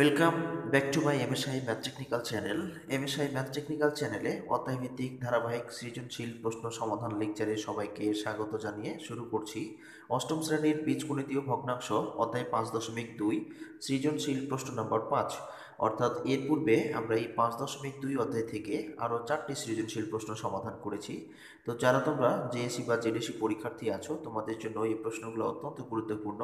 Welcome back to my MSI math technical channel. MSI math technical চ্যানেলে অধ্যায়ভিত্তিক ধারাবাহিক সৃজনশীল প্রশ্ন সমাধান লেকচারে সবাইকে স্বাগত জানিয়ে শুরু করছি অষ্টম শ্রেণীর বীজগণিতীয় ভগ্নাংশ অধ্যায় 5.2 সৃজনশীল প্রশ্ন নম্বর 5। অর্থাৎ এর পূর্বে আমরা এই 5.2 অধ্যায় থেকে আরও 4টি সৃজনশীল প্রশ্ন সমাধান করেছি। তো যারা তোমরা জেএসসি বা জেডিসি পরীক্ষার্থী আছো, তোমাদের জন্য এই প্রশ্নগুলো অত্যন্ত গুরুত্বপূর্ণ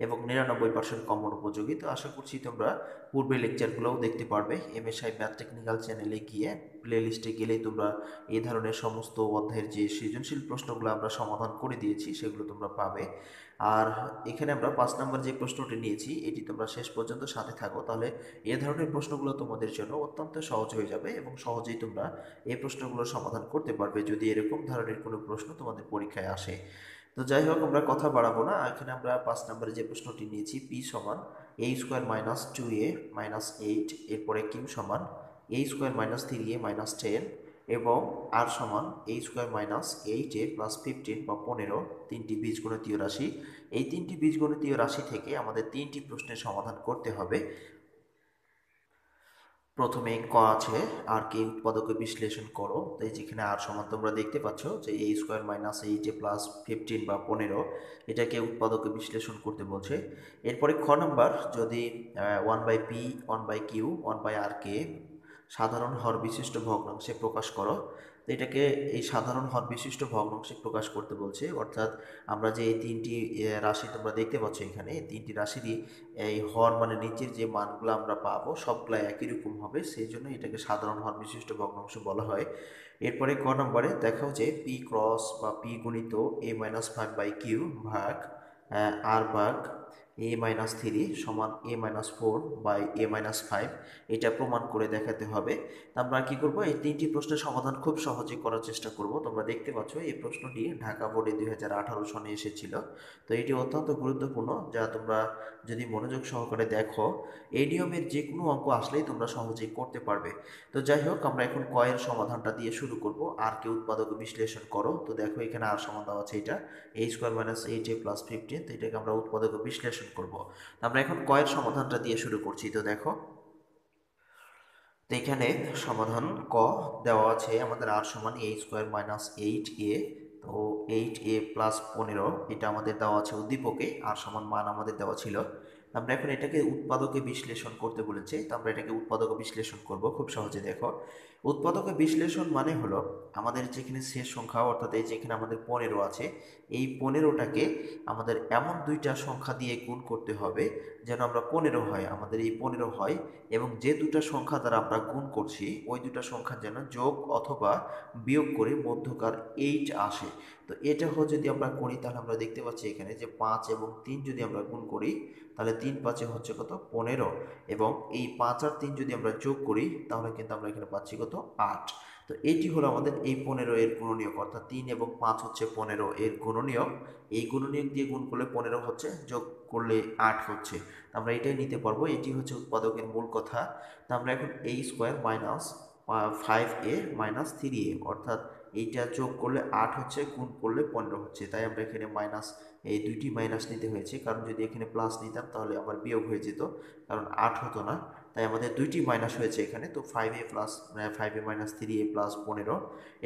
এবং 99% কমন উপযোগী। তো আশা করছি তোমরা পূর্বে লেকচারগুলোও দেখতে পারবে। এমএসআই ম্যাথ টেকনিক্যাল চ্যানেলে গিয়ে প্লে লিস্টে গেলেই তোমরা এই ধরনের সমস্ত অধ্যায়ের যে সৃজনশীল প্রশ্নগুলো আমরা সমাধান করে দিয়েছি সেগুলো তোমরা পাবে। আর এখানে আমরা 5 নম্বর যে প্রশ্নটি নিয়েছি এটি তোমরা শেষ পর্যন্ত সাথে থাকো, তাহলে এ ধরনের প্রশ্নগুলো তোমাদের জন্য অত্যন্ত সহজ হয়ে যাবে এবং সহজেই তোমরা এই প্রশ্নগুলোর সমাধান করতে পারবে যদি এরকম ধরনের কোনো প্রশ্ন তোমাদের পরীক্ষায় আসে। তো যাই হোক, আমরা কথা বাড়াবো না। এখানে আমরা 5 নম্বরে যে প্রশ্নটি নিয়েছি, পি সমান a square minus 2a minus 8, এরপরে কিউ সমান a square minus 3a minus 10 এবং আর সমান a square minus 8a plus 15 বা 15, তিনটি বীজগণিতীয় রাশি। এই তিনটি বীজগণিতীয় রাশি থেকে আমাদের তিনটি প্রশ্নের সমাধান করতে হবে। প্রথমে ক আছে আর কে উৎপাদকে বিশ্লেষণ করো। তো এই যেখানে আর সমান তোমরা দেখতে পাচ্ছ যে a square minus 8a plus 15 বা 15, এটাকে উৎপাদকে বিশ্লেষণ করতে বলছে। এরপরে খ নাম্বার, যদি 1/p 1/q 1/r কে সাধারণ হর বিশিষ্ট ভগ্নাংশে প্রকাশ করো। তো এটাকে এই সাধারণ হর বিশিষ্ট ভগ্নাংশে প্রকাশ করতে বলছে। অর্থাৎ আমরা যে এই তিনটি রাশি তোমরা দেখতে পাচ্ছ এখানে, এই তিনটি রাশিরই এই হর মানে নিচের যে মানগুলো আমরা পাবো সবগুলো একই রকম হবে, সেই জন্য এটাকে সাধারণ হর বিশিষ্ট ভগ্নাংশ বলা হয়। এরপরে ক নম্বরে দেখাও যে পি ক্রস বা পি গুণিত a-5/q ভাগ আর ভাগ a-3 সমান a-4/a-5, এটা প্রমাণ করে দেখাতে হবে। আমরা কি করব, এই তিনটি প্রশ্নের সমাধান খুব সহজে করার চেষ্টা করব। তোমরা দেখতে পাচ্ছ এই প্রশ্নটি ঢাকা বোর্ডে 2018 সনে এসেছিল। তো এটি অত্যন্ত গুরুত্বপূর্ণ, যা তোমরা যদি মনোযোগ সহকারে দেখো এই নিয়মের যে কোনো অঙ্ক আসলেই তোমরা সহজেই করতে পারবে। তো যাই হোক, আমরা এখন কয়ের সমাধানটা দিয়ে শুরু করব। আর কে উৎপাদক বিশ্লেষণ করো। তো দেখো এখানে আর সমান দেওয়া আছে, এটা a square minus 8a plus 15, তো এটাকে আমরা উৎপাদক বিশ্লেষণ করব। আমরা এখন কয়ের সমাধানটা দিয়ে শুরু করছি। তো দেখো, তো এখানে সমাধান ক দেওয়া আছে আমাদের আর সমান a স্কোয়ার মাইনাস 8a। তো 8a প্লাস 15, এটা আমাদের দেওয়া আছে উদ্দীপকে, আর সমান মান আমাদের দেওয়া ছিল। আমরা এখন এটাকে উৎপাদকে বিশ্লেষণ করতে বলেছে, তো আমরা এটাকে উৎপাদকে বিশ্লেষণ করব খুব সহজে। দেখো, উৎপাদকে বিশ্লেষণ মানে হলো আমাদের যেখানে শেষ সংখ্যা, অর্থাৎ এই যেখানে আমাদের 15 আছে, এই 15টাকে আমাদের এমন দুইটা সংখ্যা দিয়ে গুণ করতে হবে যেন আমরা 15 হয়, আমাদের এই 15 হয়, এবং যে দুটো সংখ্যা দ্বারা আমরা গুণ করছি ওই দুটো সংখ্যা যেন যোগ অথবা বিয়োগ করে মধ্যকার 8 আসে। তো এটা যদি আমরা করি তাহলে আমরা দেখতে পাচ্ছি এখানে যে 5 এবং 3 যদি আমরা গুণ করি তাহলে 3×5 হচ্ছে কত, 15, এবং এই 5 আর 3 যদি আমরা যোগ করি তাহলে কিন্তু আমরা এখানে পাচ্ছি কত, 8। তো এটি হলো আমাদের এই 15 এর গুণনীয়ক, অর্থাৎ 3 এবং 5 হচ্ছে 15 এর গুণনীয়ক। এই গুণনীয়ক দিয়ে গুণ করলে 15 হচ্ছে, যোগ করলে 8 হচ্ছে। আমরা এটাই নিতে পারবো, এটি হচ্ছে উৎপাদকের মূল কথা। তো আমরা এখন a square minus 5a minus 3a, অর্থাৎ এইটা যোগ করলে 8 হচ্ছে, গুণ করলে 15 হচ্ছে, তাই আমরা এখানে মাইনাস, এই দুইটি মাইনাস নিতে হয়েছে, কারণ যদি এখানে প্লাস নিতাম তাহলে আবার বিয়োগ হয়ে যেত, কারণ 8 হতো না, তাই আমাদের দুইটি মাইনাস হয়েছে এখানে। তো 5a plus 5a minus 3a plus 15।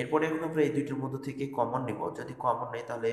এরপরে এখন আমরা এই দুইটির মধ্যে থেকে কমন নেব। যদি কমন নেই তাহলে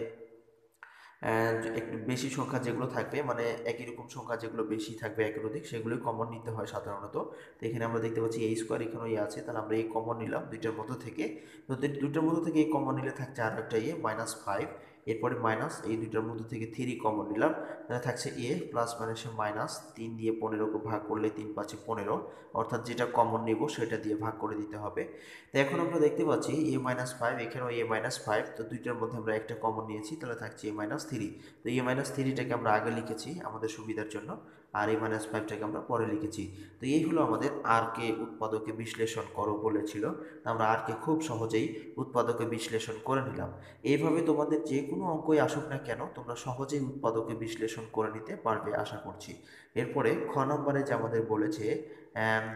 একটু বেশি সংখ্যা যেগুলো থাকবে, মানে একই রকম সংখ্যা যেগুলো বেশি থাকবে একের অধিক, সেগুলোই কমন নিতে হয় সাধারণত। তো এখানে আমরা দেখতে পাচ্ছি a স্কোয়ার, এখানেও আছে, তাহলে আমরা এই কমন নিলাম দুইটার মধ্যে থেকে। তো দুইটার মধ্যে থেকে এই কমন নিলে থাকছে আর একটা -5, এরপরে মাইনাস এই দুইটার মধ্যে থেকে 3 কমন নিলাম, তাহলে থাকছে প্লাস মাইনাসে মাইনাস 3 দিয়ে 15কে ভাগ করলে 3×5 15, অর্থাৎ যেটা কমন নিব সেটা দিয়ে ভাগ করে দিতে হবে। তো এখন আমরা দেখতে পাচ্ছি a-5, এখানেও a-5, তো দুইটার মধ্যে আমরা একটা কমন নিয়েছি, তাহলে থাকছে a-3। তো a-3টাকে আমরা আগে লিখেছি আমাদের সুবিধার জন্য, আর a-5টাকে আমরা পরে লিখেছি। তো এই হলো আমাদের আর কে উৎপাদকে বিশ্লেষণ করো বলেছিল। আমরা আর কে খুব সহজেই উৎপাদকে বিশ্লেষণ করে নিলাম। এইভাবে তোমাদের যে কোনো অঙ্কই আসুক না কেন তোমরা সহজেই উৎপাদকে বিশ্লেষণ করে নিতে পারবে আশা করছি। এরপরে খ নম্বরে যে আমাদের বলেছে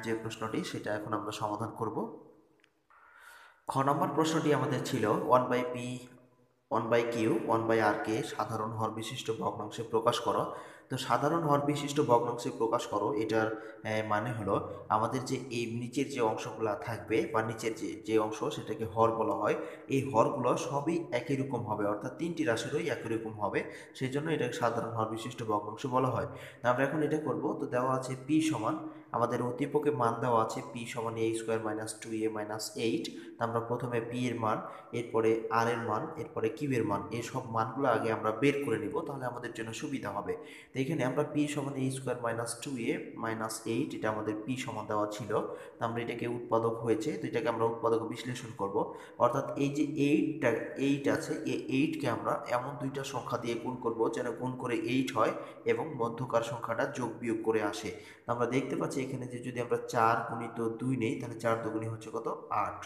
যে প্রশ্নটি, সেটা এখন আমরা সমাধান করব। খ নম্বর প্রশ্নটি আমাদের ছিল 1/p 1/q 1/r কে সাধারণ হর বিশিষ্ট ভগ্নাংশে প্রকাশ করো। তো সাধারণ হর বিশিষ্ট ভগ্নাংশে প্রকাশ করো, এটার মানে হলো আমাদের যে এই নিচের যে অংশগুলো থাকবে বা নিচের যে অংশ সেটাকে হর বলা হয়, এই হরগুলো সবই একই রকম হবে, অর্থাৎ তিনটি রাশিরই একই রকম হবে, সেই জন্য এটাকে সাধারণ হর বিশিষ্ট ভগ্নাংশ বলা হয়। তো আমরা এখন এটা করব। তো দেওয়া আছে পি সমান, আমাদের উদ্দীপকে মান দেওয়া আছে পি সমান এ স্কোয়ার মাইনাস 2a মাইনাস 8। আমরা প্রথমে পি এর মান, এরপরে আর এর মান, এরপরে কিউ এর মান, এই সব মানগুলো আগে আমরা বের করে নিব, তাহলে আমাদের জন্য সুবিধা হবে। তো এখানে আমরা পি সমান এ স্কোয়ার মাইনাস 2a মাইনাস 8, এটা আমাদের পি সমান দেওয়া ছিল। তো আমরা এটাকে উৎপাদক হয়েছে, তো এটাকে আমরা উৎপাদক বিশ্লেষণ করব। অর্থাৎ এই যে এইট আছে, এই এইটকে আমরা এমন দুইটা সংখ্যা দিয়ে গুণ করব যেন গুণ করে 8 হয় এবং মধ্যকার সংখ্যাটা যোগ বিয়োগ করে আসে। আমরা দেখতে পাচ্ছি এখানে যে যদি আমরা 4 গুণিত 2 নেই, তাহলে 4 দুগুণী হচ্ছে কত 8,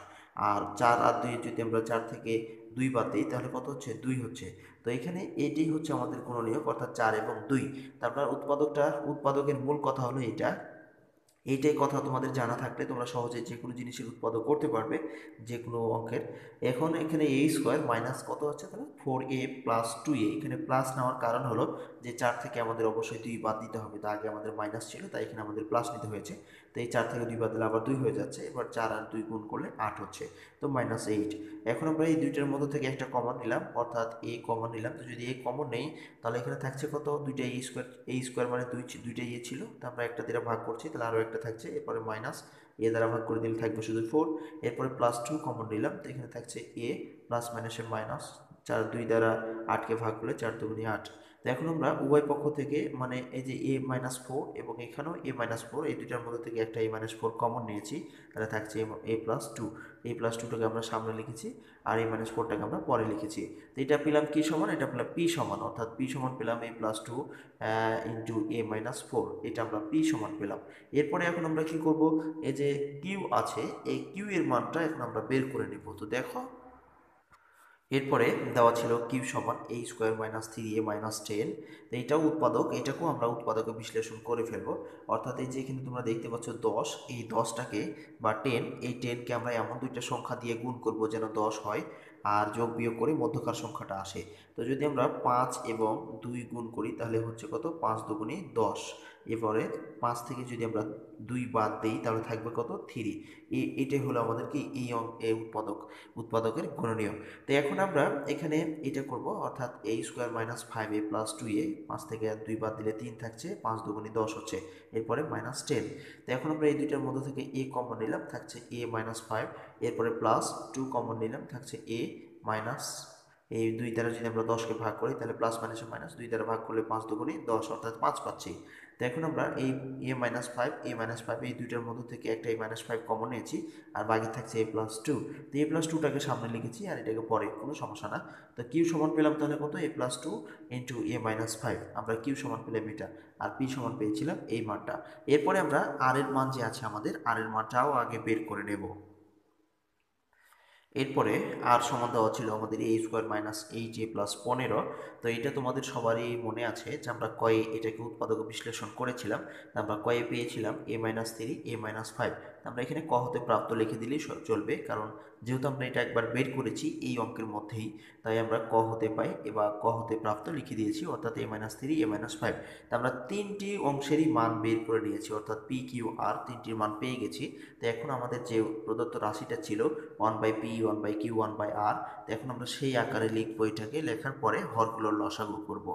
আর 4 আর 2 যদি আমরা 4 থেকে 2 বাদ দিই তাহলে কত হচ্ছে 2 হচ্ছে। তো এখানে এটাই হচ্ছে আমাদের গুণনীয়ক, অর্থাৎ 4 এবং 2। তারপর উৎপাদকের মূল কথা হলো এটা। এইটাই কথা তোমাদের জানা থাকলে তোমরা সহজে যে কোনো জিনিসের উৎপাদক করতে পারবে, যে কোনো অঙ্কের। এখন এখানে এ স্কোয়ার মাইনাস কত হচ্ছে, তাহলে 4a প্লাস 2a, এখানে প্লাস নেওয়ার কারণ হলো যে 4 থেকে আমাদের অবশ্যই 2 বাদ দিতে হবে, তা আগে আমাদের মাইনাস ছিল, তাই এখানে আমাদের প্লাস নিতে হয়েছে। তো এই 4 থেকে 2 বাদ দিলে আবার 2 হয়ে যাচ্ছে, এবার 4 আর 2 গুণ করলে 8 হচ্ছে, তো -8। এখন আমরা এই দুইটার মধ্যে থেকে একটা কমন নিলাম, অর্থাৎ a কমন নিলাম। তো যদি a কমন নেই তাহলে এখানে থাকছে কত, দুইটা এ স্কোয়ার মানে দুইটা ইয়ে ছিল, তো আমরা একটা দ্বারা ভাগ করছি, তাহলে আরও একটা থাকছে, এরপরে মাইনাস এ দ্বারা ভাগ করে দিলে থাকবে শুধু 4, এরপরে +2 কমন নিলাম, তো এখানে থাকছে এ প্লাস মাইনাসের মাইনাস, 4 2 দ্বারা 8কে ভাগ করলে 4 দুগুণে 8। তো এখন আমরা উভয় পক্ষ থেকে মানে এই যে a-4 এবং এখানেও a-4, এই দুইটার মধ্যে থেকে একটা a-4 কমন নিয়েছি, তাহলে থাকছে a+2। a+2টাকে আমরা সামনে লিখেছি আর a-4টাকে আমরা পরে লিখেছি। তো এটা পেলাম কি সমান, এটা পেলাম পি সমান, অর্থাৎ পি সমান পেলাম a+2 ইন্টু a-4, এটা আমরা পি সমান পেলাম। এরপরে এখন আমরা কি করব, এই যে কিউ আছে, এই কিউ এর মানটা এখন আমরা বের করে নিব। তো দেখো এরপরে দেওয়া ছিল কিউ সমান এ স্কোয়ার মাইনাস 3a মাইনাস 10, তো এইটাও উৎপাদক, এটাকেও আমরা উৎপাদকে বিশ্লেষণ করে ফেলবো। অর্থাৎ এই যে এখানে তোমরা দেখতে পাচ্ছ 10, এই 10টাকে বা 10, এই 10কে আমরা এমন দুইটা সংখ্যা দিয়ে গুণ করব যেন 10 হয়, আর যোগ বিয়োগ করে মধ্যকার সংখ্যাটা আসে। তো যদি আমরা 5 এবং 2 গুণ করি তাহলে হচ্ছে কত, 5 দুগুণে 10। এরপরে 5 থেকে যদি আমরা 2 বাদ দিই তাহলে থাকবে কত 3। এটাই হলো আমাদের কি এই উৎপাদকের গুণনীয়ক। তো এখন আমরা এখানে এটা করব, অর্থাৎ এ square minus 5a plus 2a, 5 থেকে 2 বাদ দিলে 3 থাকছে, 5 দুগুণে 10 হচ্ছে, এরপরে -10। তো এখন আমরা এই দুইটার মধ্যে থেকে a কমন নিলাম, থাকছে a-5, এরপরে +2 কমন নিলাম, থাকছে a মাইনাস, এই 2 দ্বারা যদি আমরা 10কে ভাগ করি তাহলে প্লাস মাইনাসে মাইনাস, 2 দ্বারা ভাগ করলে 5 দুগুণে 10, অর্থাৎ 5 পাচ্ছি। তো এখন আমরা এই a-5 এই দুইটার মধ্যে থেকে একটা a-5 কমন নিয়েছি, আর বাকি থাকছে a+2। তো a+2টাকে সামনে লিখেছি আর এটাকে পরে, কোনো সমস্যা না। তো কিউ সমান পেলাম তাহলে কত, a+2 ইন্টু a-5, আমরা কিউ সমান পেলাম এটা, আর পি সমান পেয়েছিলাম এই মানটা। এরপরে আমরা আর এর মান যে আছে আমাদের, আর এর মানটাও আগে বের করে নেব। এরপরে আর সমান দেওয়া ছিল আমাদের এ স্কোয়ার মাইনাস 8a প্লাস 15। তো এটা তোমাদের সবারই মনে আছে যে আমরা কয়ে এটাকে উৎপাদক বিশ্লেষণ করেছিলাম, আমরা কয়ে পেয়েছিলাম a-3 a-5। আমরা এখানে ক হতে প্রাপ্ত লিখে দিলেই চলবে, কারণ যেহেতু আমরা এটা একবার বের করেছি এই অঙ্কের মধ্যেই, তাই আমরা ক হতে পাই এবার ক হতে প্রাপ্ত লিখে দিয়েছি, অর্থাৎ a-3 a-5। তা আমরা তিনটি অংশেরই মান বের করে নিয়েছি, অর্থাৎ পি কিউ আর তিনটির মান পেয়ে গেছি। তো এখন আমাদের যে প্রদত্ত রাশিটা ছিল 1/p 1/q 1/r, তো এখন আমরা সেই আকারে লিখবো, এটাকে লেখার পরে হরগুলোর লসাগু করব।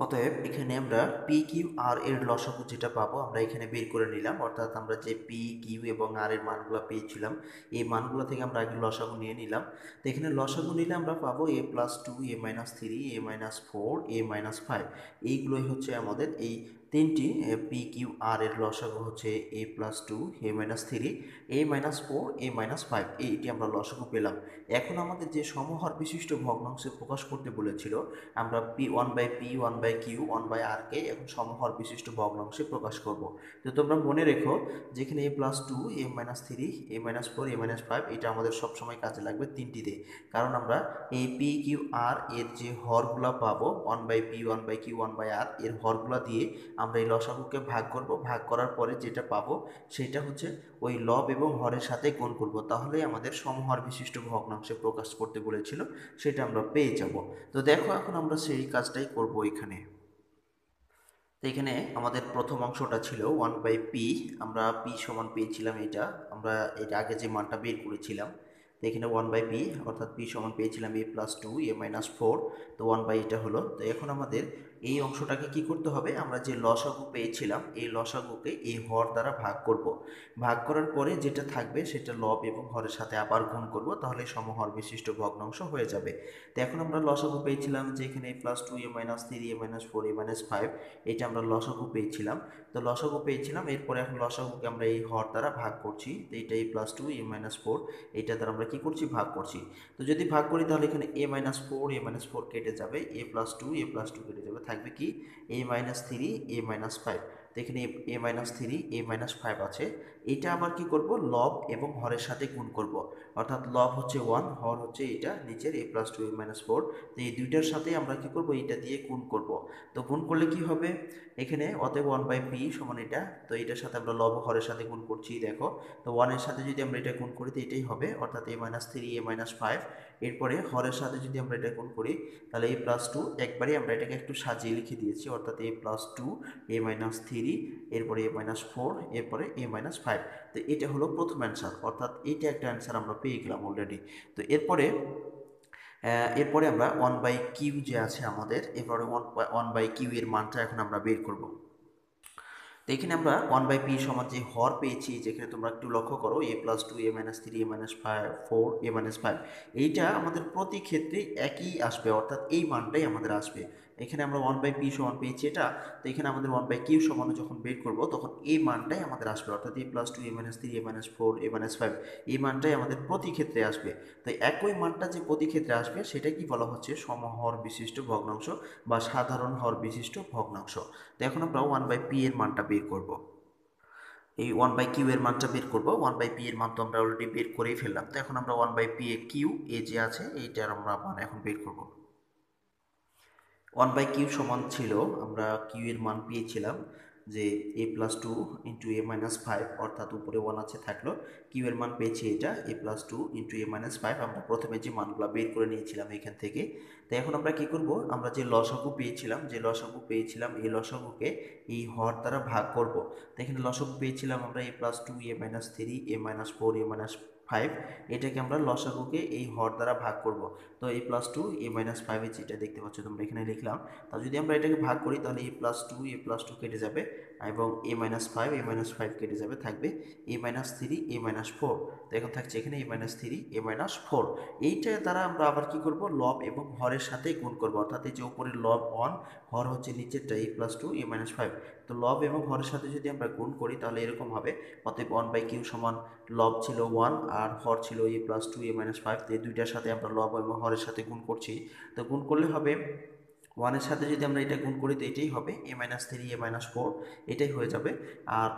অতএব এখানে আমরা পি কিউ আর এর লসাগু যেটা পাবো আমরা এখানে বের করে নিলাম, অর্থাৎ আমরা যে পি কিউ এবং আর এর মানগুলো পেয়েছিলাম এই মানগুলো থেকে আমরা আগে লসাগু নিয়ে নিলাম। তো এখানে লসাগু নিলে আমরা পাবো a+2 a-3 a-4 a-5, এইগুলোই হচ্ছে আমাদের এই তিনটি পি কিউ আর এর লসাগু হচ্ছে a+2 a-3 a-4 a-5, এইটি আমরা লসাগু পেলাম। এখন আমাদের যে সমহর বিশিষ্ট ভগ্নাংশে প্রকাশ করতে বলেছিল, আমরা p1/q 1/r-কে এখন সমহর বিশিষ্ট ভগ্নাংশে প্রকাশ করব। তো তোমরা মনে রেখো যেখানে a+2 a-3 a-4 a-5 এটা আমাদের সবসময় কাজে লাগবে তিনটিতে, কারণ আমরা এই p q r এর যে হরগুলা পাবো 1/p 1/q 1/r এর হরগুলা দিয়ে আমরা এই লসাগুকে ভাগ করব, ভাগ করার পরে যেটা পাবো সেটা হচ্ছে ওই লব এবং হরের সাথে গুণ করব, তাহলে আমাদের সমহর বিশিষ্ট ভগ্নাংশে প্রকাশ করতে বলেছিল, সেটা আমরা পেয়ে যাব। তো দেখো এখন আমরা সেই কাজটাই করব এখানে। তো এখানে আমাদের প্রথম অংশটা ছিল 1/p, আমরা p সমান পেয়েছিলাম এটা, আমরা এটা আগে যে মানটা বের করেছিলাম। তো এখানে 1/p অর্থাৎ p সমান পেয়েছিলাম a + 2 a - 4, তো 1/, এটা হলো। তো এখন আমাদের এই অংশটাকে কি করতে হবে, আমরা যে লসাগু পেয়েছিলাম এই লসাগুকে এই হর দ্বারা ভাগ করব। ভাগ করার পরে যেটা থাকবে সেটা লব এবং হরের সাথে আবার গুণ করব, তাহলে সমহর বিশিষ্ট ভগ্নাংশ হয়ে যাবে। তো এখন আমরা লসাগু পেয়েছিলাম যে এখানে a + 2 a - 3 a - 4 a - 5, এটা আমরা লসাগু পেয়েছিলাম। তো লসাগু পেয়েছিলাম, এরপরে এখন লসাগুকে আমরা এই হর দ্বারা ভাগ করছি। তো এইটা a + 2 a - 4, এইটা দ্বারা আমরা কি করছি, ভাগ করছি। তো যদি ভাগ করি তাহলে এখানে a - 4 a - 4 কেটে যাবে, a + 2 a + 2 কেটে যাবে, থাকবে কি a - 3 a - 5। তো এখানে a - 3 a - 5 আছে। এটা আবার কি করব, লব এবং হরের সাথে গুণ করব, অর্থাৎ লব হচ্ছে 1, হর হচ্ছে এটা নিচের a + 2 a - 4। তো এই দুইটার সাথে আমরা কি করব, এটা দিয়ে গুণ করব। তো গুণ করলে কি হবে, এখানে অতএব 1/p সমান এটা, তো এটার সাথে আমরা লব হরের সাথে গুণ করছি, দেখো। তো 1 এর সাথে যদি আমরা এটা গুণ করি তো এটাই হবে, অর্থাৎ a - 3 a - 5। এরপরে হরের সাথে যদি আমরা এটা গুণ করি তাহলে a + 2, একবারে আমরা এটাকে একটু সাজিয়ে লিখে দিয়েছি, অর্থাৎ a + 2 a - 3, এরপরে a - 4, এরপরে a - 5। তো এটা হলো প্রথম অ্যান্সার, অর্থাৎ এইটা একটা অ্যান্সার আমরা পেয়ে গেলাম অলরেডি। তো এরপরে আমরা 1/q যে আছে আমাদের, এরপরে 1/q এর মানটা এখন আমরা বের করব। তো এখানে আমরা 1/p সমান যে হর পেয়েছি, যেখানে তোমরা একটু লক্ষ্য করো a + 2 a - 3 a - 5 4 a - 5, এইটা আমাদের প্রতি ক্ষেত্রে একই আসবে, অর্থাৎ এই মানটাই আমাদের আসবে। এখানে আমরা 1/p সমান পেয়েছি এটা, তো এখানে আমাদের 1/q সমান যখন বের করব তখন এই মানটাই আমাদের আসবে, অর্থাৎ a + 2 a - 3 a - 4 a - 5, এই মানটাই আমাদের প্রতি ক্ষেত্রে আসবে। তো একই মানটা যে প্রতি ক্ষেত্রে আসবে সেটা কি বলা হচ্ছে, সমহর বিশিষ্ট ভগ্নাংশ বা সাধারণ হর বিশিষ্ট ভগ্নাংশ। তো এখন আমরা 1/p এর মানটা বের করব। এই 1/q এর মানটা বের করব। 1/p এর মান তো আমরা অলরেডি বের করেই ফেললাম। তো এখন আমরা 1/p এ কিউ এ যে আছে এইটার আমরা মান এখন বের করব। 1/q সমান ছিল, আমরা কিউ এর মান পেয়েছিলাম যে a + 2 ইন্টু a - 5, অর্থাৎ উপরে 1 আছে থাকলো, কিউ এর মান পেয়েছি এটা a + 2 ইন্টু a - 5, আমরা প্রথমে যে মানগুলো বের করে নিয়েছিলাম এখান থেকে। তো এখন আমরা কি করব, আমরা যে লসাগু পেয়েছিলাম, এই লসাগুকে এই হর দ্বারা ভাগ করব। তো এখানে লসাগু পেয়েছিলাম আমরা a + 2 a - 3 a - 4 a - 5, এটাকে আমরা লসাগুকে এই হর দ্বারা ভাগ করব। তো a + 2 a - 5 যেটা দেখতে পাচ্ছ তোমরা এখানে লিখলাম। তা যদি আমরা এটাকে ভাগ করি তাহলে a + 2 কেটে যাবে, এবং a - 5 কেটে যাবে, থাকবে a - 3 a - 4। তো এখন থাকছে এখানে a - 3 a - 4। এইটা দ্বারা আমরা আবার কি করব, লব এবং হরের সাথে গুণ করব, অর্থাৎ এই যে উপরের লব 1, হর হচ্ছে নিচেরটা a + 2 a - 5। তো লব এবং হরের সাথে যদি আমরা গুণ করি তাহলে এরকম হবে, অতএব 1/q সমান লব ছিল 1 আর হর ছিল a + 2 a - 5, তো এই দুইটার সাথে আমরা লব এবং হরের সাথে গুণ করছি। তো গুণ করলে হবে 1 এর সাথে যদি আমরা এটা গুণ করি তো এটাই হবে a - 3 a - 4, এটাই হয়ে যাবে। আর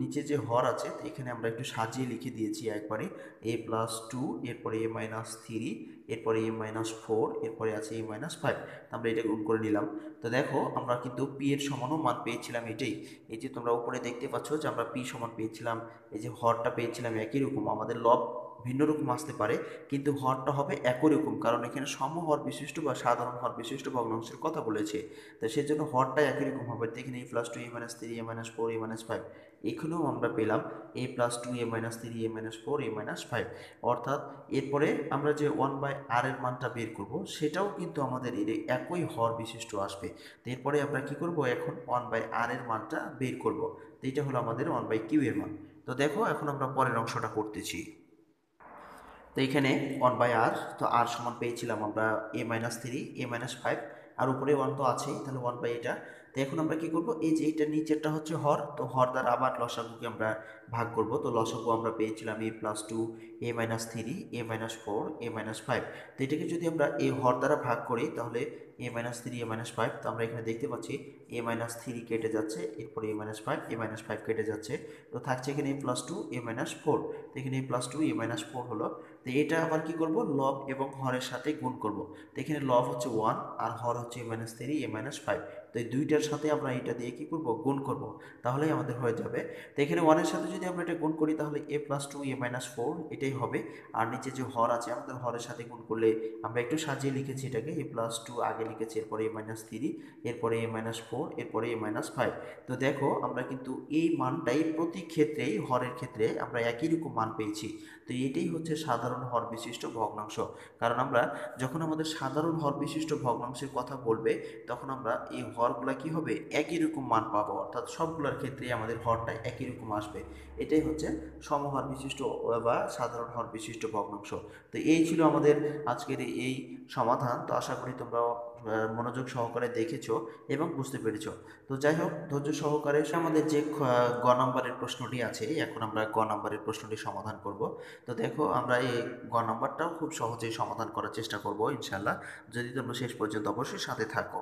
নিচে যে হর আছে তো এখানে আমরা একটু সাজিয়ে লিখে দিয়েছি একবারে a + 2, এরপরে a - 3, এরপরে a - 4, এরপরে আছে a - 5। আমরা এটা গুণ করে নিলাম। তো দেখো আমরা কিন্তু p এর সমানও মান পেয়েছিলাম এটাই। এই যে তোমরা উপরে দেখতে পাচ্ছ যে আমরা p সমান পেয়েছিলাম, এই যে হরটা পেয়েছিলাম একই রকম, আমাদের লব ভিন্ন রকম আসতে পারে কিন্তু হরটা হবে একই রকম, কারণ এখানে সমহর বিশিষ্ট বা সাধারণ হর বিশিষ্ট ভগ্নাংশের কথা বলেছে। তো সেজন্য হরটা একই রকম হবে। এখানে a + 2 a - 3 a - 4 a - 5, এখানেও আমরা পেলাম a + 2 a - 3 a - 4 a - 5, অর্থাৎ এরপরে আমরা যে 1/r এর মানটা বের করব সেটাও কিন্তু আমাদের এর একই হর বিশিষ্ট আসবে। তো এরপরে আমরা কি করব, এখন 1/r এর মানটা বের করব। তো এটা হলো আমাদের 1/q এর মান। তো দেখো এখন আমরা পরের অংশটা করতেছি। তো এখানে 1/r, তো r সমান পেয়েছিলাম আমরা a - 3 a - 5, আর উপরে 1 তো আছেই, তাহলে 1/, এটা। তো এখন আমরা কি করব, এই যে এটা নিচেরটা হচ্ছে হর, তো হর দ্বারা আবার লসাগুকে আমরা ভাগ করব। তো লসাগু আমরা পেয়েছিলাম a + 2 a - 3 a - 4 a - 5। তো এটাকে যদি আমরা এই হর দ্বারা ভাগ করি তাহলে a - 3 a - 5, তো আমরা এখানে দেখতে পাচ্ছি a - 3 কেটে যাচ্ছে, এরপরে a - 5 a - 5 কেটে যাচ্ছে, তো থাকছে এখানে a + 2 a - 4। তো এখানে a + 2 a - 4 হলো। তো এটা আবার কি করব, লব এবং হরের সাথে গুণ করব। তো এখানে লব হচ্ছে 1 আর হর হচ্ছে a - 3 a - 5, তো এই দুইটার সাথে আমরা এটা দিয়ে কি করব, গুণ করব, তাহলেই আমাদের হয়ে যাবে। তো এখানে 1 এর সাথে যদি আমরা এটা গুণ করি তাহলে a + 2 a - 4 এটাই হবে, আর নিচে যে হর আছে আমাদের হরের সাথে গুণ করলে আমরা একটু সাজিয়ে লিখেছি এটাকে, a + 2 আগে লিখেছি, এরপরে a-3, এরপরে a-4, এরপরে a-5। তো দেখো আমরা কিন্তু এই মানটাই প্রতি ক্ষেত্রেই হরের ক্ষেত্রে আমরা একই রকম মান পেয়েছি। তো এটাই হচ্ছে সাধারণ হর বিশিষ্ট ভগ্নাংশ। কারণ আমরা যখন আমাদের সাধারণ হর বিশিষ্ট ভগ্নাংশের কথা বলবে তখন আমরা এই হরগুলা কি হবে, একই রকম মান পাবো, অর্থাৎ সবগুলোর ক্ষেত্রেই আমাদের হরটা একই রকম আসবে। এটাই হচ্ছে সমহর বিশিষ্ট বা সাধারণ হর বিশিষ্ট ভগ্নাংশ। তো এই ছিল আমাদের আজকের এই সমাধান। তো আশা করি তোমরা মনোযোগ সহকারে দেখেছো এবং বুঝতে পেরেছো। তো যাই হোক, ধৈর্য সহকারে আমাদের যে গ নম্বরের প্রশ্নটি আছে, এখন আমরা গ নম্বরের প্রশ্নটি সমাধান করব। তো দেখো আমরা এই গ নম্বরটাও খুব সহজেই সমাধান করার চেষ্টা করব ইনশাল্লাহ, যদি তোমরা শেষ পর্যন্ত অবশ্যই সাথে থাকো।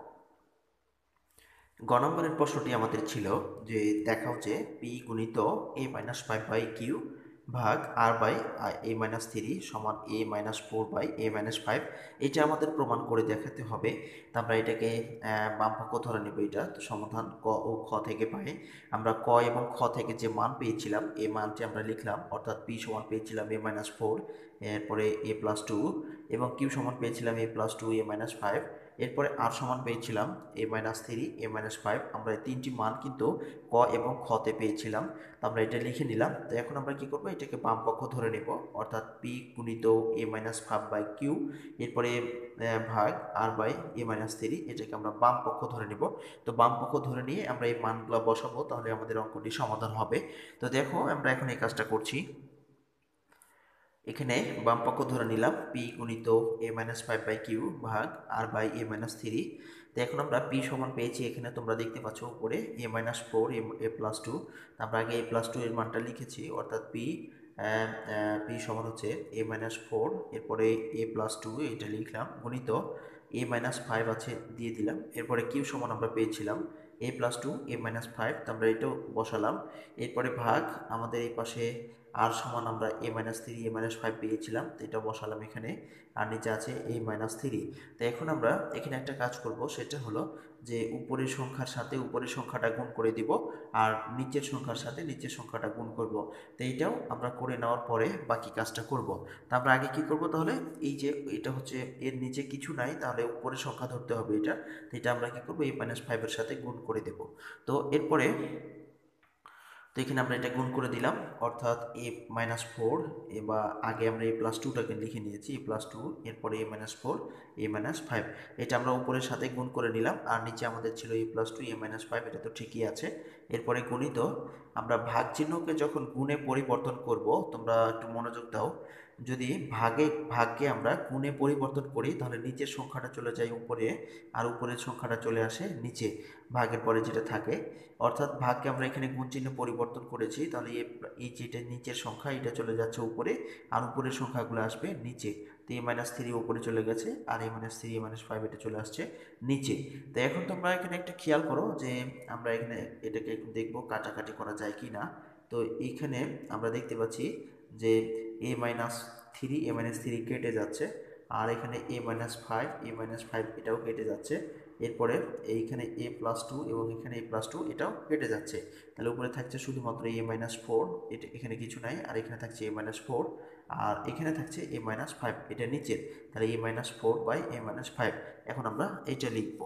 গ নম্বরের প্রশ্নটি আমাদের ছিল যে দেখাও যে পি গুণিত a-5/q ভাগ r/a-3 সমান a-4/a-5। এটা আমাদের প্রমাণ করে দেখাতে হবে। তা আমরা এটাকে বাম পক্ষ ধরে নেব। এটা তো সমাধান ক ও খ থেকে পাই। আমরা ক এবং খ থেকে যে মান পেয়েছিলাম এই মানটি আমরা লিখলাম, অর্থাৎ পি সমান পেয়েছিলাম a-4, এরপরে a+2, এবং কিউ সমান পেয়েছিলাম a+2 a-5, এরপরে আর সমান পেয়েছিলাম a-3 a-5। আমরা এই তিনটি মান কিন্তু ক এবং খতে পেয়েছিলাম। তো আমরা এটা লিখে নিলাম। তো এখন আমরা কি করব, এটাকে বাম পক্ষ ধরে নেব, অর্থাৎ পি গুণিত a-5/q, এরপরে ভাগ r/a-3, এটাকে আমরা বাম পক্ষ ধরে নেব। তো বাম পক্ষ ধরে নিয়ে আমরা এই মানগুলো বসাবো, তাহলে আমাদের অঙ্কটি সমাধান হবে। তো দেখো আমরা এখন এই কাজটা করছি। এখানে বাম পক্ষ ধরে নিলাম পি গুণিত a-5/q ভাগ r/a-3। তো এখন আমরা পি সমান পেয়েছি, এখানে তোমরা দেখতে পাচ্ছ উপরে a-4 a+2। আমরা আগে a+2 এর মানটা লিখেছি, অর্থাৎ পি সমান হচ্ছে a-4, এরপরে a+2 এটা লিখলাম, গুণিত a-5 আছে দিয়ে দিলাম, এরপরে কিউ সমান আমরা পেয়েছিলাম a+2 a-5, তো আমরা এটাও বসালাম। এরপরে ভাগ আমাদের এই পাশে আর সমান আমরা a-3 a-5 পেয়েছিলাম, তো এটা বসালাম এখানে, আর নিচে আছে a-3। তো এখন আমরা এখানে একটা কাজ করব, সেটা হলো যে উপরের সংখ্যার সাথে উপরের সংখ্যাটা গুণ করে দিব, আর নিচের সংখ্যার সাথে নিচের সংখ্যাটা গুণ করব। তো এইটাও আমরা করে নেওয়ার পরে বাকি কাজটা করব। তো আমরা আগে কি করব, তাহলে এই যে এটা হচ্ছে এর নিচে কিছু নাই, তাহলে উপরের সংখ্যা ধরতে হবে এটা। তো এটা আমরা কি করব, a-5 এর সাথে গুণ করে দেব। তো এরপরে তো এখানে আমরা এটা গুণ করে দিলাম, অর্থাৎ a-4, এবার আগে আমরা a+2টাকে লিখে নিয়েছি a+2, এরপরে a-4 a-5, এটা আমরা উপরের সাথে গুণ করে নিলাম, আর নিচে আমাদের ছিল a+2 a-5, এটা তো ঠিকই আছে। এরপরে গুণিত, আমরা ভাগ চিহ্নকে যখন গুণে পরিবর্তন করব, তোমরা একটু মনোযোগ দাও, যদি ভাগকে আমরা গুণে পরিবর্তন করি তাহলে নিচের সংখ্যাটা চলে যায় উপরে, আর উপরের সংখ্যাটা চলে আসে নিচে ভাগের পরে যেটা থাকে। অর্থাৎ ভাগকে আমরা এখানে গুণ চিহ্ন পরিবর্তন করেছি, তাহলে এই যেটা নিচের সংখ্যা এটা চলে যাচ্ছে উপরে, আর উপরের সংখ্যাগুলো আসবে নিচে। তো a-3 উপরে চলে গেছে, আর a-3 a-5 এটা চলে আসছে নিচে। তো এখন তোমরা এখানে একটা খেয়াল করো যে আমরা এখানে এটাকে একটু দেখবো কাটাকাটি করা যায় কি না। তো এইখানে আমরা দেখতে পাচ্ছি যে a-3 কেটে যাচ্ছে, আর এখানে a-5 a-5 এটাও কেটে যাচ্ছে। এরপরে এইখানে a+2 এবং এখানে a+2 এটাও কেটে যাচ্ছে। তাহলে উপরে থাকছে শুধুমাত্র a-4, এটা এখানে কিছু নাই, আর এখানে থাকছে a-4, আর এখানে থাকছে a-5, এটা নিচের। তাহলে a-4/a-5। এখন আমরা এটা লিখব।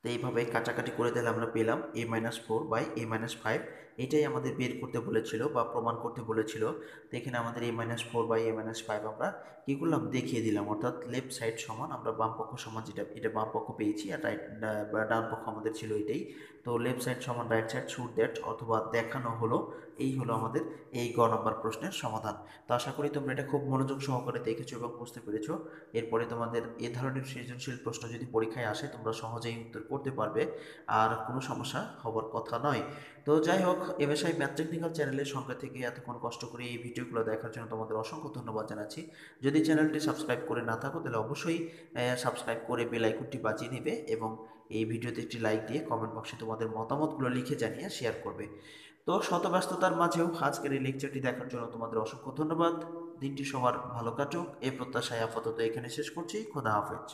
তো এইভাবে কাটাকাটি করে দিলে আমরা পেলাম a-4/a-5। এটাই আমাদের বের করতে বলেছিল বা প্রমাণ করতে বলেছিল। তো এখানে আমাদের a-4/a-5 আমরা কি করলাম, দেখিয়ে দিলাম, অর্থাৎ লেফট সাইড সমান আমরা বাম পক্ষ সমান, যেটা এটা বাম পক্ষ পেয়েছি, আর ডান পক্ষ আমাদের ছিল এটাই। তো লেফট সাইড সমান রাইট সাইড শুড দ্যাট, অথবা দেখানো হলো। এই হলো আমাদের এই গ নম্বর প্রশ্নের সমাধান। তো আশা করি তোমরা এটা খুব মনোযোগ সহকারে দেখেছো এবং বুঝতে পেরেছো। এরপরে তোমাদের এ ধরনের সৃজনশীল প্রশ্ন যদি পরীক্ষায় আসে তোমরা সহজেই উত্তর করতে পারবে, আর কোনো সমস্যা হবার কথা নয়। তো যাই হোক, এমএসআই ম্যাথ টেকনিক্যাল চ্যানেলের সঙ্গে থেকে এতক্ষণ কষ্ট করে এই ভিডিওগুলো দেখার জন্য তোমাদের অসংখ্য ধন্যবাদ জানাচ্ছি। যদি চ্যানেলটি সাবস্ক্রাইব করে না থাকো তাহলে অবশ্যই সাবস্ক্রাইব করে বেল আইকনটি বাজিয়ে নেবে, এবং এই ভিডিওতে একটি লাইক দিয়ে কমেন্ট বক্সে তোমাদের মতামতগুলো লিখে জানিয়ে শেয়ার করবে। তো শত ব্যস্ততার মাঝেও আজকের এই লেকচারটি দেখার জন্য তোমাদের অসংখ্য ধন্যবাদ। দিনটি সবার ভালো কাটুক এই প্রত্যাশায় আপাতত এখানে শেষ করছি। খোদা হাফেজ।